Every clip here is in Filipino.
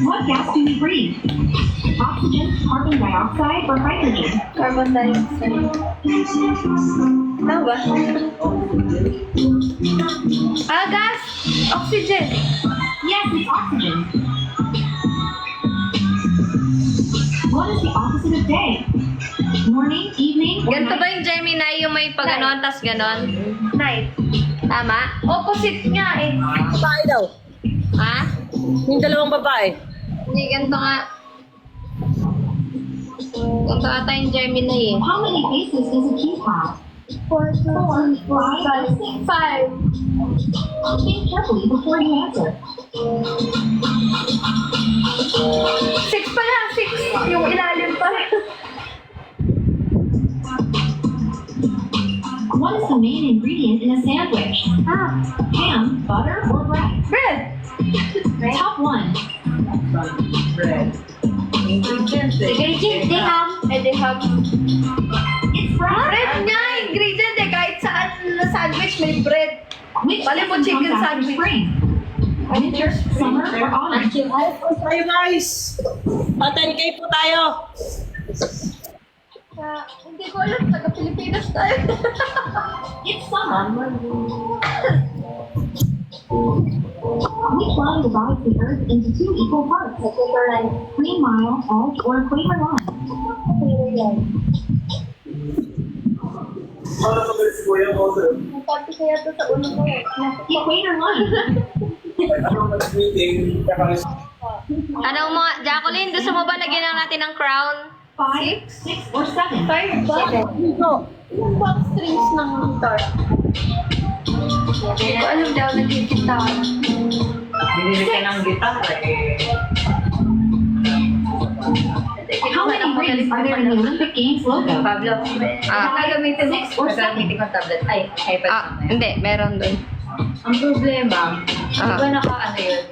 What gas do we breathe? Oxygen, carbon dioxide, or hydrogen? Carbon dioxide. Ano ba? Gas! Oxygen! Yes, it's oxygen. What is the opposite of day? Morning, evening, or Ganito night? ba yung Gemini, yung may pag-ganon, tas ganon? Night. Tama? Opposite nga eh. Babae daw. Ha? Yung dalawang babae. Hindi, ganito nga. Ganito ata yung Gemini eh. How many faces does a cube have? 4, 5, 5. Think carefully before you answer. 6 pala, 6. Yung ilalim pa. What is the main ingredient in a sandwich? Ham, butter, or bread? Bread. Top one. Bread. Ingredients eh. Ingredient, they have. They have. It's bread. Bread nga, ingredient eh. Kahit saan na sandwich, may bread. Which Bali po season chicken comes after sandwich. spring? Winter, summer, or autumn? Tayo guys! Pa-10K po tayo! Hindi ko alam, taga-Pilipinas tayo. It's summer. Which line divides the Earth into two equal parts? Green mile, alt, or equator line? Sabi kaya to sa ulo ko eh. Equator line. Anong mga, Jacqueline, gusto mo ba lagyan lang natin ng crown? 5, 6, or 7? 5 ba? Dito. Yung back strings ng guitar. Hindi ko alam daw nag-guitar. Binili ka ng gitara eh. How many rings are there in the Olympic Games logo? Pablo, gagamitin mo 6 or 7? gagamitin ko tablet. Ay, iPad. Hindi, meron dun. Ang problema, di ba naka yun?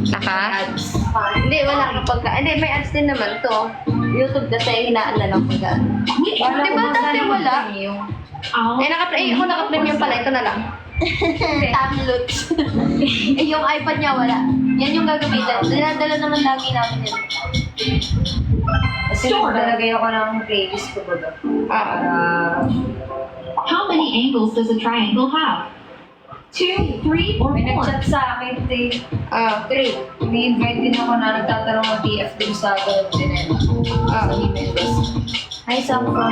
Naka? Ads. Hindi, wala kapag hindi, may ads din naman to. YouTube kasi hinaan na lang pag Which Di ba dati wala? Yung Ako naka-premium pala, ito na lang. Tamloots. Yung iPad niya wala. Yan yung gagamitin. Dinadala naman lagi namin yun. kasi naglalagay ako ng playlist ko ba doon. Para How many angles does a triangle have? 2, 3, or may 4? nag-chat sa akin, Great. ni-invite din ako na nagtatanong ng TF din sa akin. Sa email ko. Hi, Sam from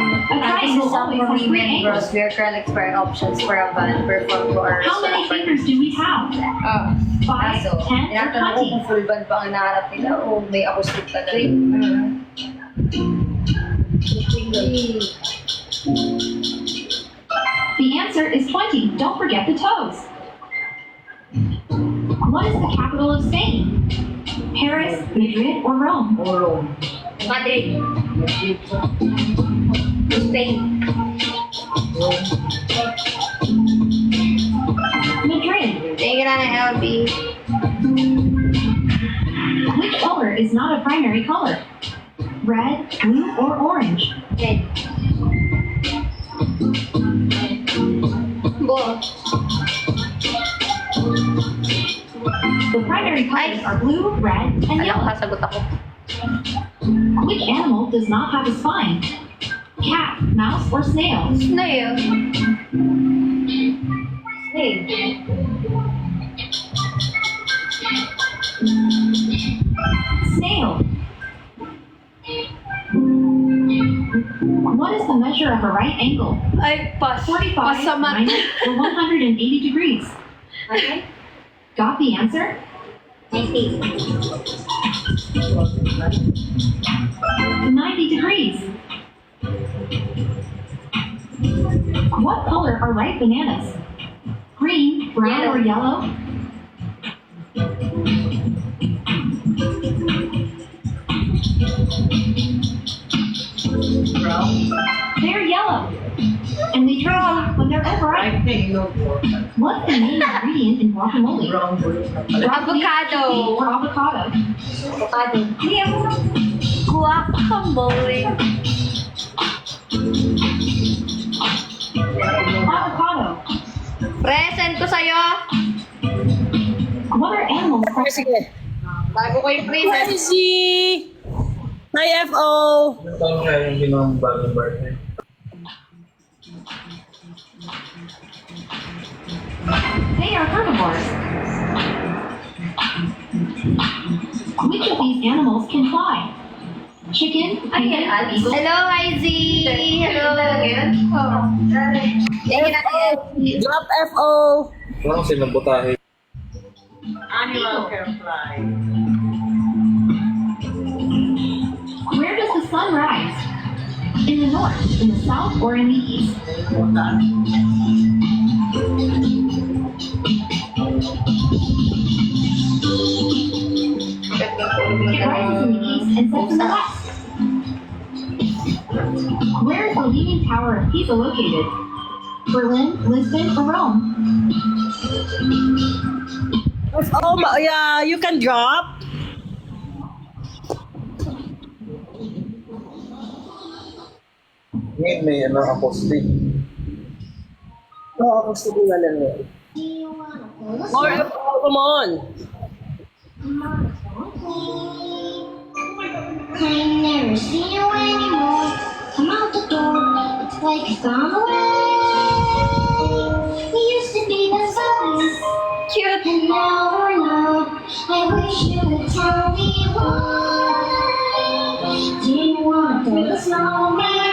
this is Sam from Women Bros. We are currently exploring options for a van perform to our How many fingers do we have? 5, Kaso, 10, or tinatanong ko kung 20? full band pa ang hinahanap nila o may acoustic talaga. The answer is 20. Don't forget the toes. What is the capital of Spain? Paris, Madrid, or Rome? Madrid. Spain. Madrid. Tingin na ng LB. Which color is not a primary color? Red, blue, or orange? Red. Bo. The primary colors are blue, red, and Alam ko, yellow. sasagot ako. Which animal does not have a spine? Cat, mouse, or snail? Snail. Hey, Snail. What is the measure of a right angle? Ay, pass. 45, Pasamat. 90, or 180 degrees? okay? Got the answer? 90. 90 degrees. What color are ripe bananas? Green, brown, or yellow? Brown. They're yellow. And they turn black when they're overripe. I think no for What's the main ingredient in guacamole? brown bird. Avocado. Or avocado? Avocado. Guacamole. Avocado. Present ko sa'yo. What are animals? Sige. Bago ko yung freezer. Crazy! Hi, FO! Ano tayo nga yung ginawang bagong birthday? They are herbivores. Which of these animals can fly? Chicken, Ayan, pigeon, Alice. eagle. Hello, IZ! Hello. Thank you natin. Drop FO! Parang sinabutahe. Animal can fly. Where does the sun rise? In the north, in the south, or in the east? It rises in the east and sets in the west. Where is the Leaning Tower of Pisa located? Berlin, Lisbon, or Rome? FO, yeah, you can drop. Ngayon may ano, acoustic. Oo, ako sige na lang yun. More FO, come on. I never see you anymore. Come out the door, it's like it's gone away. We used to be the best, Cute. and now we're not. I wish you would tell me why. Do you want to build a snowman?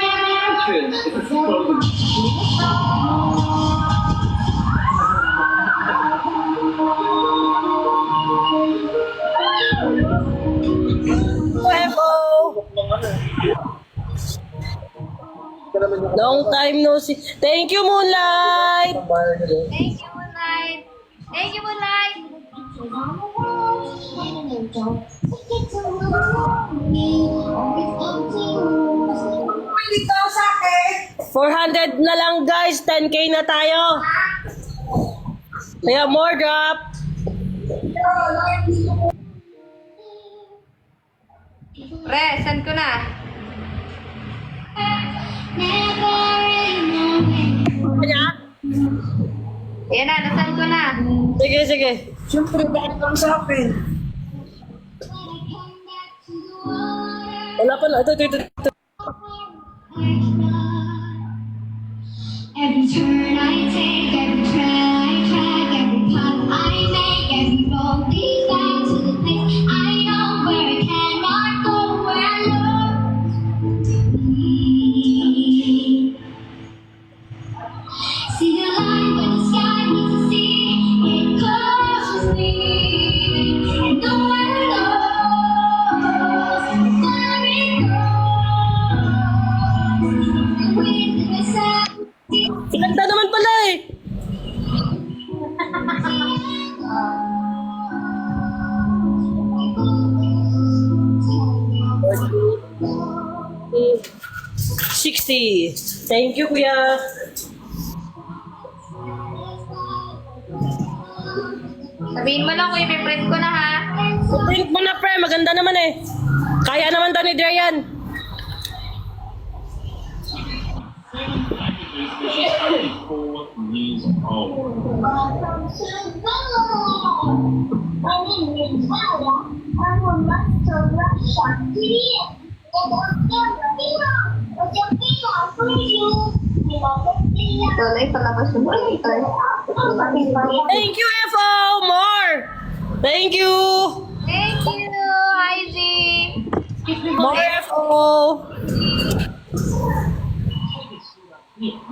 FO! Long time no see. Thank you, Moonlight! Thank you, Moonlight. Thank you, Moonlight. Dito sa akin. 400 na lang guys, 10k na tayo. Kaya more drop. Pre, send ko na. Kanya? Yan na, nasend ko na. Sige, sige. Siyempre, bakit lang sa akin? Wala pa na. Ito. Every turn I take, every trail I track, every path I make, every road leads back to the place I know where I cannot go, where I love me. See the line where the sky meets the sea, it closes me, and no one knows where it goes. With the message. Ganda naman pala eh. $60. Thank you, kuya. Sabihin mo lang kung ipiprint ko na ha. Print mo na, pre. Maganda naman eh. Kaya naman daw ni Darian. Tuloy, palabas yung printer. Thank you, FO. More. Thank you. Thank you, IZ. More FO.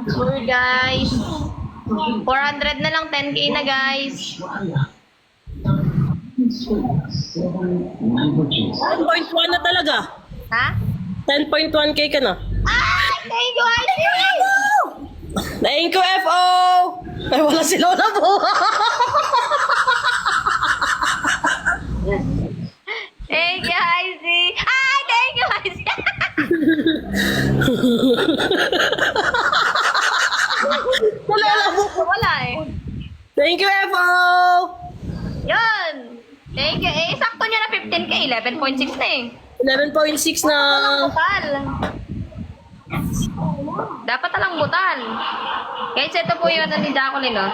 Sure, guys. 400 na lang, 10k na, guys. 10.1 na talaga. Ha? 10.1k ka na. Ah! Thank you, IZ! Thank you, FO. Ay, wala si Lola po. Thank you, IZ! Ay, thank you, IZ! Lola po. Wala eh. Thank you, FO. Yun! Thank you. Eh, sakto nyo na 15k. 11.6 na eh. 11.6 na. Butal. Dapat talang butal. Guys, ito po yung ano ni Jacqueline, no?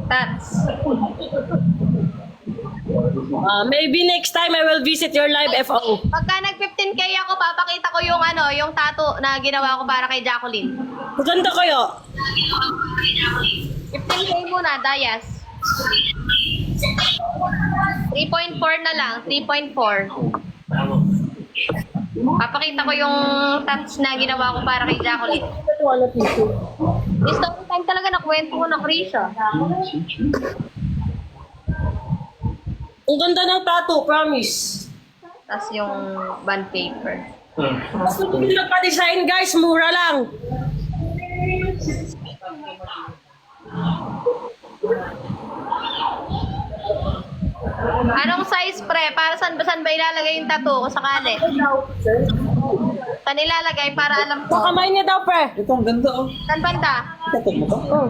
Tats. Maybe next time I will visit your live FO. Pagka nag 15K ako, papakita ko yung yung tattoo na ginawa ko para kay Jacqueline. Maganda kayo. 15K muna, Dayas. 3.4 na lang, 3.4. Papakita ko yung tats na ginawa ko para kay Jacqueline. This story time talaga nakwento ko na Krisha. Ang ganda ng tattoo, promise. Tapos yung bond paper. Kung hindi nagpa-design guys, mura lang. Anong size pre? Para saan ba ilalagay yung tattoo ko sakali? Saan ilalagay para alam ko? Sa kamay niya daw, pre. Ito, ang ganda oh. Saan banda? Tatot mo to? Oh.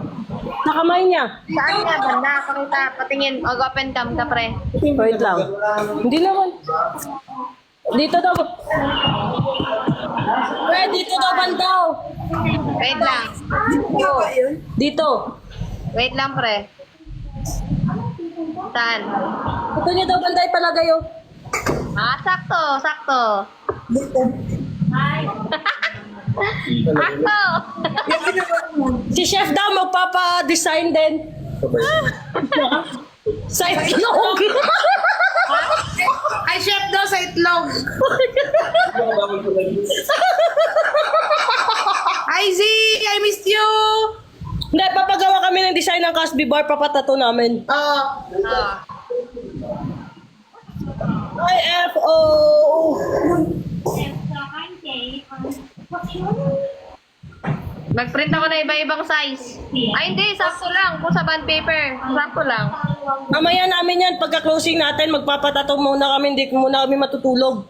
Sa kamay niya. Saan nga banda? Pakita, patingin. Open cam ka pre. Wait lang. Hindi naman. Dito daw. Pre, dito daw bandaw. Wait lang. Dito. Wait lang pre. Saan? Ito niya daw banday palagay oh. Sakto. Sakto. Si chef daw magpapa-design din. Sabay. Sa itlog. Ay, chef daw sa itlog. Hi, Z! I missed you! Hindi, papagawa kami ng design ng Casby Bar, papatato namin. Oh, IFO! Nag-print ako na iba-ibang size. Ay hindi, sakto lang. Kung sa bond paper, sakto lang. Mamaya namin yan, pagka-closing natin, magpapatato muna kami, hindi muna kami matutulog.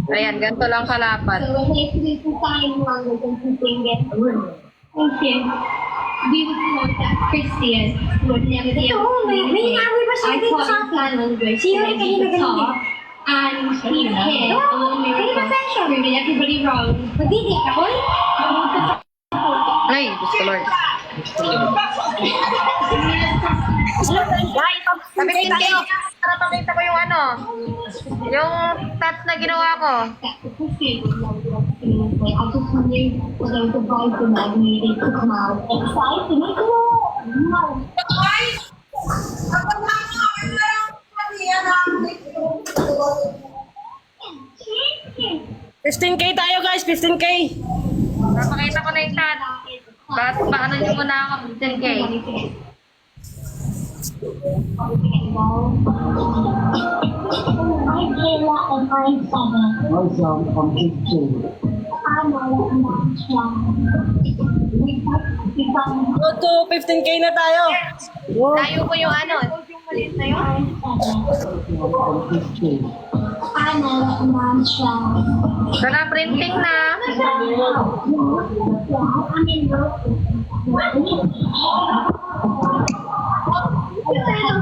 Ayan, ganito lang kalapat. So when they do design one with something that thank you. We would know that Christian would never be able to communicate. I taught him sign language so that he could talk. And he hit a little miracle. Proving everybody wrong. Ay, Diyos ko Lord. Sabi kayo, para pakita ko yung yung tats na ginawa ko. That the Christian would never be able to communicate. I just knew that there was a voice in there needed to come out. Exciting, isn't it? No. $15K tayo guys, 15K. Papakita ko na yung tats. Paano nyo muna ako 15K? I'm Kayla and I'm 7. I'm 15. I'm Go to 15K na tayo. Tayo ko yung Yung maliit na yun. I'm So na printing na.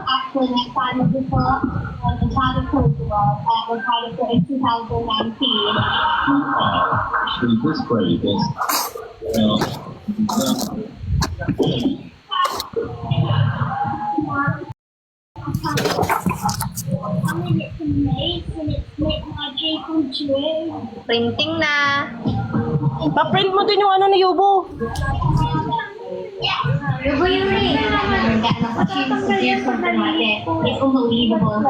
Actually, next time is before the China Festival that was held in 2019. Actually, this way is Printing na. Pa-print mo din yung ni Yubo. It's unbelievable.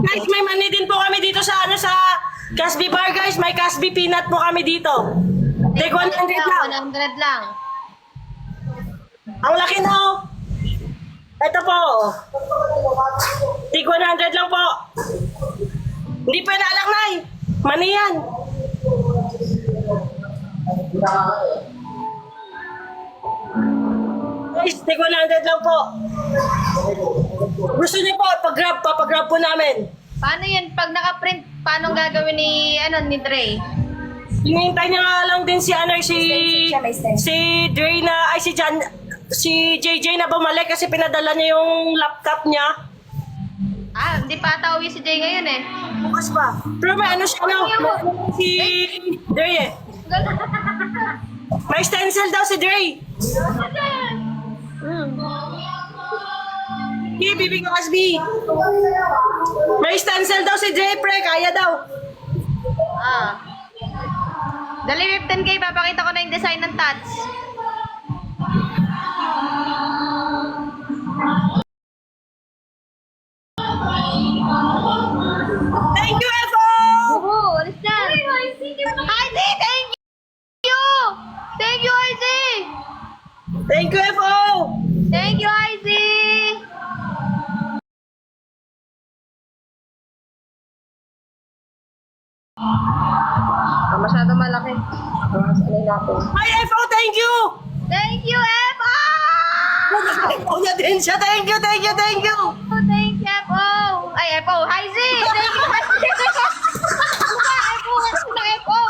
Guys, may mani din po kami dito sa sa Casby Bar guys. May Casby Peanut po kami dito. Take 100 lang. 100 lang. Ang laki na oh. Ito po. Take 100 lang po. Hindi pa naalak na eh. Mani yan. Guys, take 100 lang po. Gusto niyo po, papagrab po namin. Paano yan? Pag naka-print, paano gagawin ni Dre? Hinihintay niya nga lang din si si Dre na, ay si JJ na bumalik kasi pinadala niya yung laptop niya. Hindi pa ata uwi si Jay ngayon eh. Bukas pa. Pero may siya na, si Dre eh. May stencil daw si Dre. Sige, bibig ko Kasbi. May stencil daw si Dre, pre. Kaya daw. Dali, 15K, papakita ko na yung design ng tats. Thank you, FO! Oo, alis dyan. Heidi, thank you! Thank you, Heidi! Thank you, FO! Thank you, Heidi! Masyado malaki. Hi, FO, thank you! Thank you, F.O. FO niya din siya. Thank you, thank you, thank you! Thank you, F.O. Ay, F.O. Hi, Z! Thank you, F.O. F.O.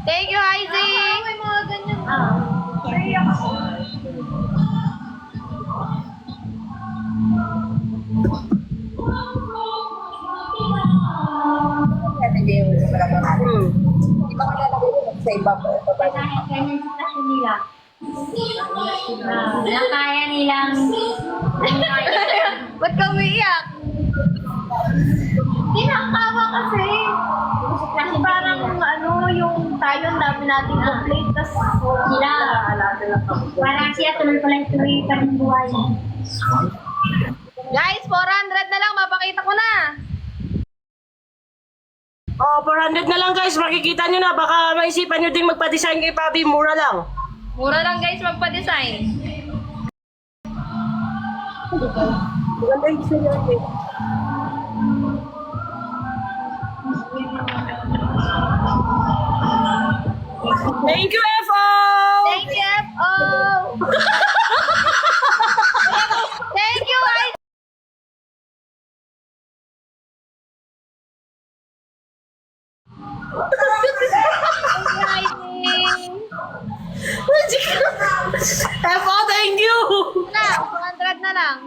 Thank you, Hi, Z! May mga ganyan. Ganyan sitwasyon nila. Na kaya nilang Ba't ka umiiyak? tinakawa kasi. Kasi parang yung tayo ang dami nating complete. Tapos sila, parang siya tuloy pa rin buhay. Guys, 400 na lang. Mapakita ko na. Oh, 400 na lang guys. Makikita nyo na. Baka maisipan nyo ding magpa-design kay Pabi. Mura lang. Mura lang, guys, magpa-design. Maganda yung design natin. Thank you, FO! Thank you, F.O. Thank you, Hi. FO, thank you! Na, 200 na lang.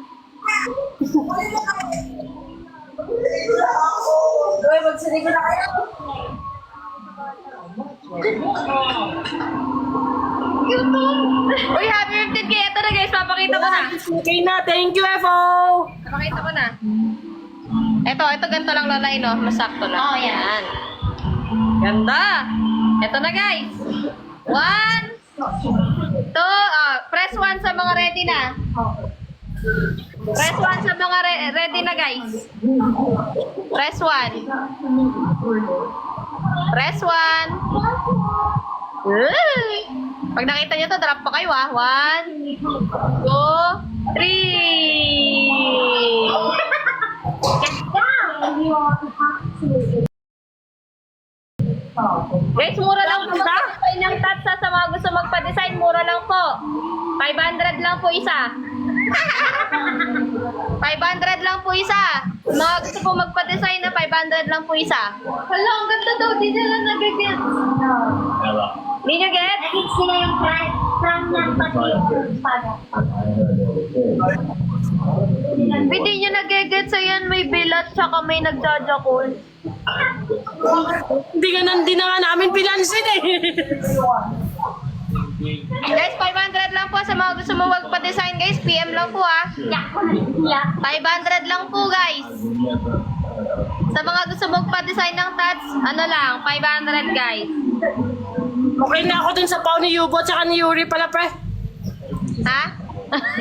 Uy, happy 15K. Ito na, guys. Papakita ko na. Okay na, thank you, FO! Papakita ko na. Ito ganito lang lalain, no? Masakto lang. Oh, yan. Ganda. Ito na, guys. 1, 2, press 1 sa mga ready na. Press 1 sa mga ready na, guys. Press 1. Press 1. Pag nakita nyo to, drop pa kayo, 1, 2, 3. Guys, mura lang po mag-design ng tats sa mga gusto magpa-design. Mura lang po. 500 lang po isa. 500 lang po isa. Mga gusto po magpa-design na 500 lang po isa. Hala, ang ganda daw. Di nila nag-get. Di nyo get? Nakik sila yung plan ng pati yung espada. Hindi nyo nag-get. So yan, may bilat tsaka may nagjajakol. Hindi na nga namin pinansin eh. Guys, 500 lang po sa mga gusto mo magpa-design, guys. PM lang po, ah. 500 lang po, guys. Sa mga gusto magpa-design ng tats, ano lang, 500, guys. Okay na ako dun sa pao ni Yubo tsaka ni Yuri pala, pre. Ha?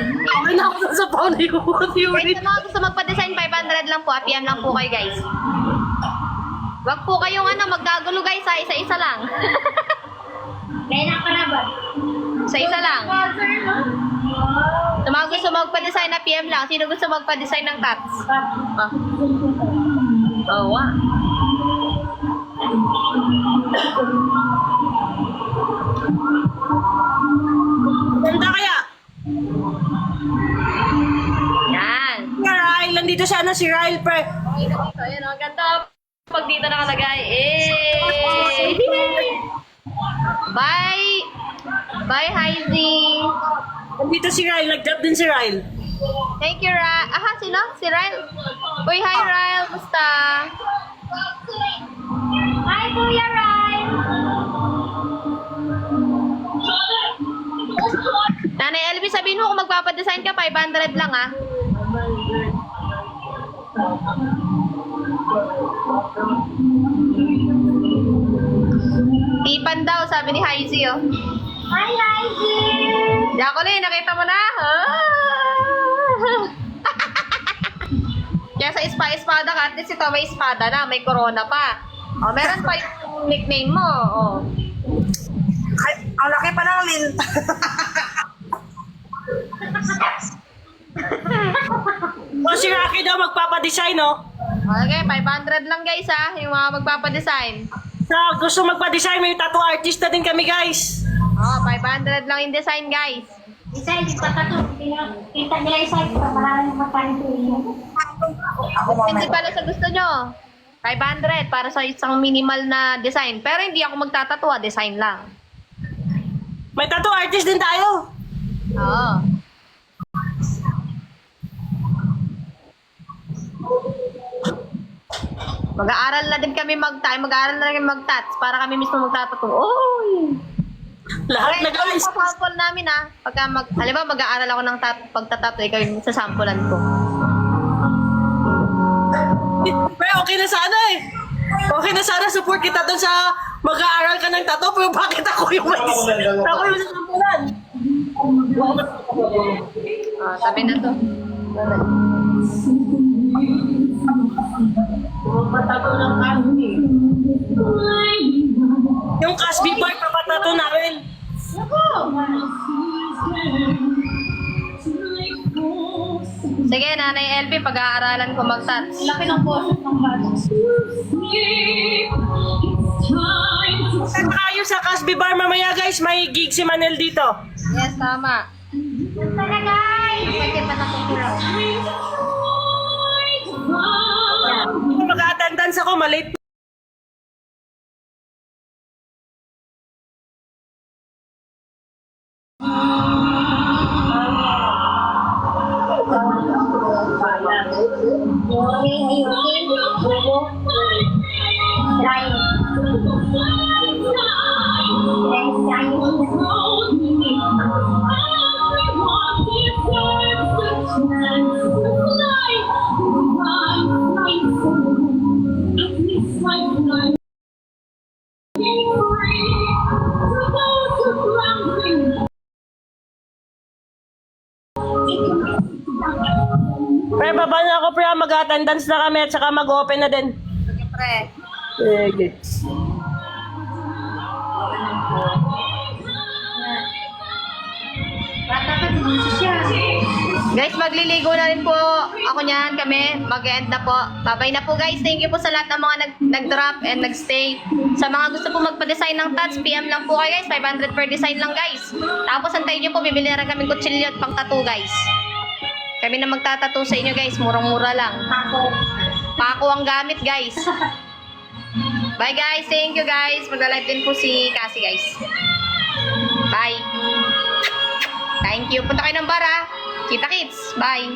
Okay na ako dun sa pao ni Yubo at Yuri. Guys, sa mga gusto magpa-design, 500 lang po, ah. PM lang po kayo, guys. Wag po kayong magkagulo, guys, ha. Isa-isa lang. Kaya na ka na ba? Isa-isa lang. Sa mga gusto magpa-design na PM lang, sino gusto magpa-design ng tats? Ah. Oh, wow. Ganda kaya? Yan. Ryle, nandito siya na si Ryle, pre. Dito, ayan, ang ganda. Pag dito nakalagay, eh. Bye! Bye, Heidi! Nandito si Ryle, nag-drop din si Ryle. Thank you, Ryle. Aha, sino? Si Ryle? Uy, hi, Ryle. Basta? Hi, Kuya Ra! magpapadesign ka, 500 lang ah. Tipan daw, sabi ni Hazy, oh. Hi, Hazy! Jacqueline, nakita mo na? Ah! Kaya sa espada ka, at least ito may espada na, may corona pa. Oh, meron pa yung nickname mo. Oh. Ay, ang laki pa ng lin. O si Rocky daw magpapadesign, no? Okay, 500 lang guys ha, yung mga magpapadesign. Sa gusto magpa-design, may tattoo artist na din kami, guys. Oh, 500 lang yung design guys. Isa, hindi pa tato. Kita nila isa, parang magkano yun. Hindi pala sa gusto nyo. 500 para sa isang minimal na design. Pero hindi ako magtatatua, design lang. May tattoo artist din tayo. Oo. Mag-aaral na din kami mag-aaral na rin mag-tats para kami mismo magtatato. Oy! Lahat na, guys. Sa sample namin ah. Pagka halimbawa mag-aaral ako ng pagtatato, ikaw yung sasampulan ko. Pero okay na sana eh. Okay na sana, support kita doon sa mag-aaral ka ng tattoo, pero bakit ako yung ako yung nasampulan? Ah, sabi na to. Yung Casby Bar, papatato namin. Sige, Nanay LB, pag-aaralan ko mag-tats. Laki ng boses ng bata. Tayo sa Casby Bar mamaya, guys. May gig si Manel dito. Yes, tama. Tara, guys! Pwede pa nakukulaw. Mag-attendance ako, malate. Pre, baba na ako, pre. Mag-attendance na kami at saka mag-open na din. Sige, pre. Sige. Bata pa, dito siya. Guys, magliligo na rin po ako niyan. Kami, mag-end na po. Bye-bye na po guys. Thank you po sa lahat ng mga nag-drop and nag-stay. Sa mga gusto po magpa-design ng tats, PM lang po kayo guys. 500 per design lang guys. Tapos antayin nyo po, bibili na rin kami kutsilyo at pang tattoo guys. Kami na magtatattoo sa inyo guys. Murang-mura lang. Pako ang gamit guys. Bye guys. Thank you guys. Magla-live din po si Cassie guys. Bye. Thank you. Punta kayo ng bar ha. Kita kits. Bye.